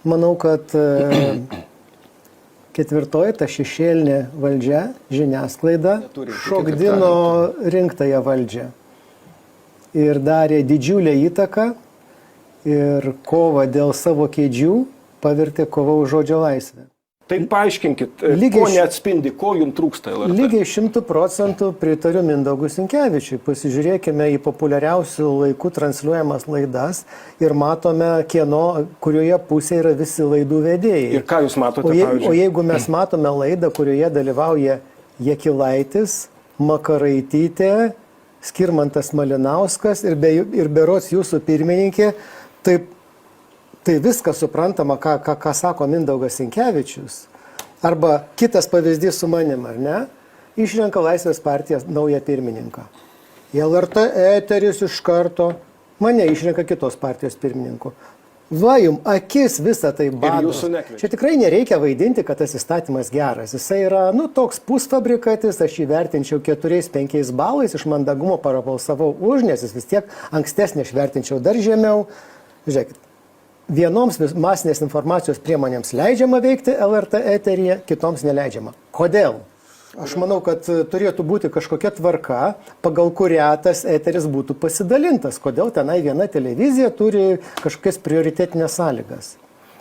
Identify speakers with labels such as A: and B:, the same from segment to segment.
A: Manau, kad ketvirtoji, ta šešėlinė valdžia, žiniasklaida, šokdino rinktąją valdžią ir darė didžiulę įtaką ir kovą dėl savo kėdžių pavertė kova už žodžio laisvę.
B: Tai paaiškinkit, ko neatspindi, ko jums trūksta LRT?
A: Lygiai 100% pritariu Mindaugui Sinkevičiui. Pasižiūrėkime į populiariausių laikų transliuojamas laidas ir matome, kurioje pusėje yra visi laidų vedėjai.
B: Ir ką jūs matote, pavyzdžiui?
A: O jeigu mes matome laidą, kurioje dalyvauja Jakilaitis, Makaraitytė, Skirmantas Malinauskas ir berods jūsų pirmininkė, tai viskas suprantama, ką sako Mindaugas Sinkevičius. Arba kitas pavyzdys su manim, ar ne? Išrenka Laisvės partijos naują pirmininką. Į LRT eteris iš karto mane išrenka kitos partijos pirmininku. Va jum, akis visą tai bado. Čia tikrai nereikia vaidinti, kad tas įstatymas geras. Jisai yra, toks pusfabrikatis, aš jį vertinčiau 4-5 balais, iš mandagumo parabalsavau už, nes jis vis tiek ankstesnį aš vertinčiau dar žemiau. Žiūrėkit, vienoms masinės informacijos priemonėms leidžiama veikti LRT eteryje, kitoms neleidžiama. Kodėl? Aš manau, kad turėtų būti kažkokia tvarka, pagal kurią tas eteris būtų pasidalintas. Kodėl tenai viena televizija turi kažkokias prioritetinės sąlygas.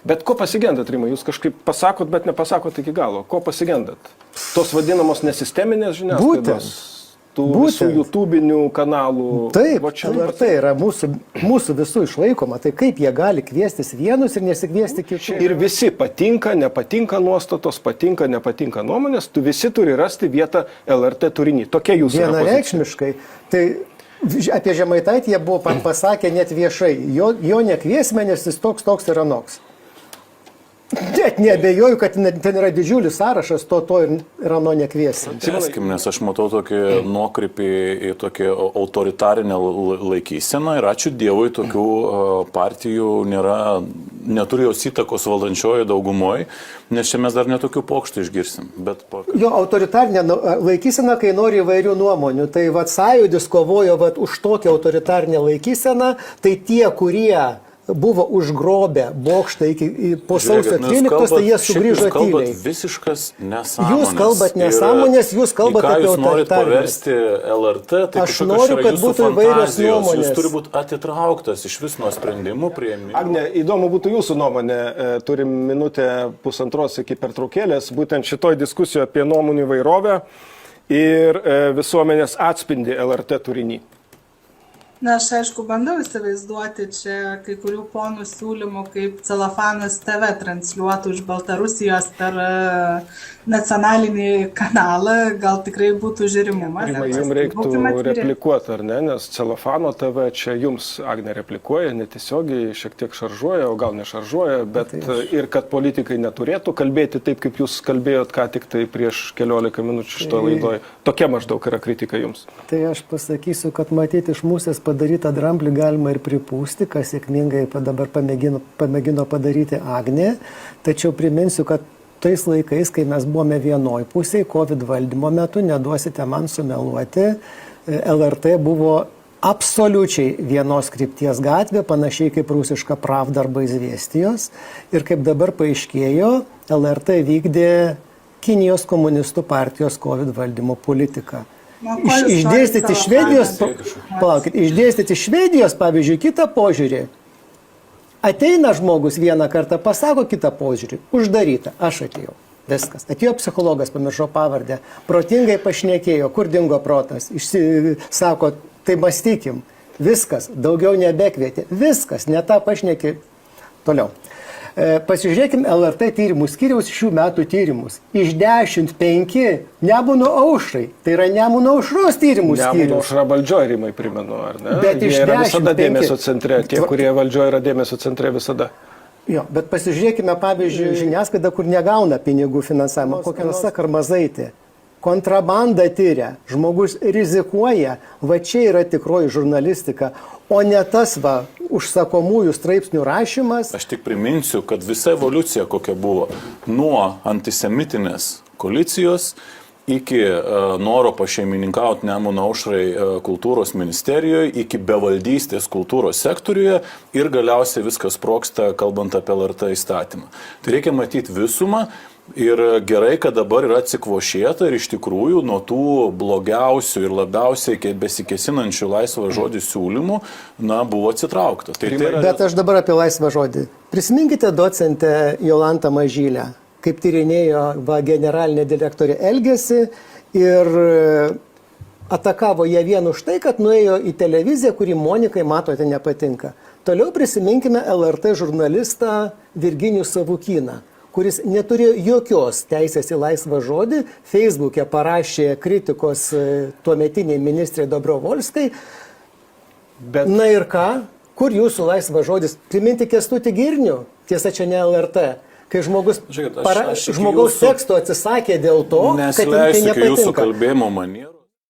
B: Bet ko pasigendat, Rimai? Jūs kažkaip pasakot, bet nepasakot iki galo. Ko pasigendat? Tos vadinamos nesisteminės žiniasklaidos? Tų visų YouTube'inių kanalų.
A: Taip, LRT yra mūsų visų išlaikoma. Tai kaip jie gali kviestis vienus ir nesikviesti kitų?
B: Ir visi patinka, nepatinka nuostatos, patinka, nepatinka nuomonės, tu visi turi rasti vietą LRT turinį. Tokia jūsų pozicija.
A: Vienareikšmiškai. Tai apie Žemaitaitį jie buvo pasakę net viešai. Jo nekviesime, nes jis toks ir anoks. Net neabejoju, kad ten yra didžiulis sąrašas, to ir ano nekviesim.
C: Tęskim, nes aš matau tokį nuokrypį į tokį autoritarinę laikyseną ir ačiū Dievui, tokių partijų neturi jos įtakos valdančioje daugumoje, nes čia mes dar netokių pokštų išgirsim.
A: Jo autoritarinė laikysena, kai nori įvairių nuomonių, tai Sąjūdis kovojo už tokią autoritarinę laikyseną, tai tie, kurie buvo užgrobę bokštą po sausio 13, tai jie sugrįžo tyliai.
C: Jūs kalbat visiškas nesąmonės.
A: Jūs kalbat nesąmonės, jūs kalbat apie
C: autoritarines. Jūs norit paversti LRT, tai
A: aš noriu, kad būtų įvairios nuomonės.
C: Jūs turi būti atitrauktas iš vis nuo sprendimų priėmimo.
B: Agne, įdomu būtų jūsų nuomonė. Turim minutę pusantros iki pertraukėlės, būtent šitoj diskusijoje apie nuomonių įvairovę ir visuomenės atspindi LRT turinį.
D: Na, aš aišku bandau įsivaizduoti čia kai kurių ponų siūlymų, kaip Celofanas TV transliuotų iš Baltarusijos per nacionalinį kanalą, gal tikrai būtų žiūrimumas.
B: Rimai, jums reiktų replikuoti, ar ne? Nes Celofano TV čia jums, Agne, replikuoja, netiesiogiai šiek tiek šaržuoja, o gal nešaržuoja, bet ir kad politikai neturėtų kalbėti taip, kaip jūs kalbėjot ką tik tai prieš keliolika minučių šito laidoje. Tokia maždaug yra kritika jums.
A: Tai aš pasakysiu, kad matyti iš mūsės padarytą dramblį galima ir pripūsti, kas sėkmingai dabar pamėgino padaryti Agnė. Tačiau priminsiu, kad tais laikais, kai mes buvome vienoj pusėje, COVID valdymo metu, neduosite man sumeluoti, LRT buvo absoliučiai vienos krypties gatvė, panašiai kaip rusiška Pravda arba Izvestijos. Ir kaip dabar paaiškėjo, LRT vykdė Kinijos komunistų partijos COVID valdymo politiką. Išdėstyti Švedijos, pavyzdžiui, kitą požiūrį. Ateina žmogus vieną kartą, pasako kitą požiūrį. Uždaryta. Aš atėjau. Viskas. Atėjo psichologas, pamiršau pavardę. Protingai pašnekėjo. Kur dingo protas? Sako, tai mąstykim. Viskas. Daugiau nebekvietė. Viskas. Ne tą pašnekė. Toliau. Pasižiūrėkim LRT tyrimų skyriaus šių metų tyrimus. Iš 10 5 Nemuno aušrai. Tai yra Nemuno aušros tyrimų skyrius.
B: Nemuno aušra valdžioje, Rimai, primenu, ar ne?
A: Bet
B: jie yra visada dėmesio centre. Tie, kurie valdžioje yra dėmesio centre visada.
A: Jo, bet pasižiūrėkime, pavyzdžiui, žiniasklaida, kur negauna pinigų finansavimo. Kokia Rasa Karmazaitė. Kontrabandą tyria, žmogus rizikuoja, va čia yra tikroji žurnalistika, o ne tas užsakomųjų straipsnių rašymas.
C: Aš tik priminsiu, kad visa evoliucija kokia buvo nuo antisemitinės koalicijos iki noro pašeimininkauti Nemuno aušrai kultūros ministerijoje, iki bevaldystės kultūros sektoriuje ir galiausiai viskas sprogsta, kalbant apie LRT įstatymą. Tai reikia matyti visumą. Ir gerai, kad dabar yra atsikvošėta ir iš tikrųjų nuo tų blogiausių ir labiausiai besikesinančių laisvą žodį siūlymų, buvo atsitraukta.
A: Bet aš dabar apie laisvą žodį. Prisiminkite docentę Jolantą Mažylę, kaip tyrinėjo generalinė direktorė elgėsi ir atakavo ją vien už tai, kad nuėjo į televiziją, kuri Monikai, matote, nepatinka. Toliau prisiminkime LRT žurnalistą Virginijų Savukyną, kuris neturėjo jokios teisės į laisvą žodį, Facebook'e parašė kritikos tuometiniai ministrė Dobrovolskai. Na ir ką? Kur jūsų laisvas žodis? Priminti Kęstutį Girnių, tiesa čia ne LRT, kai žmogus žmogaus teksto atsisakė dėl to, kad jam tai nepatinka.
C: Nesileisiu jūsų kalbėjimo manierų.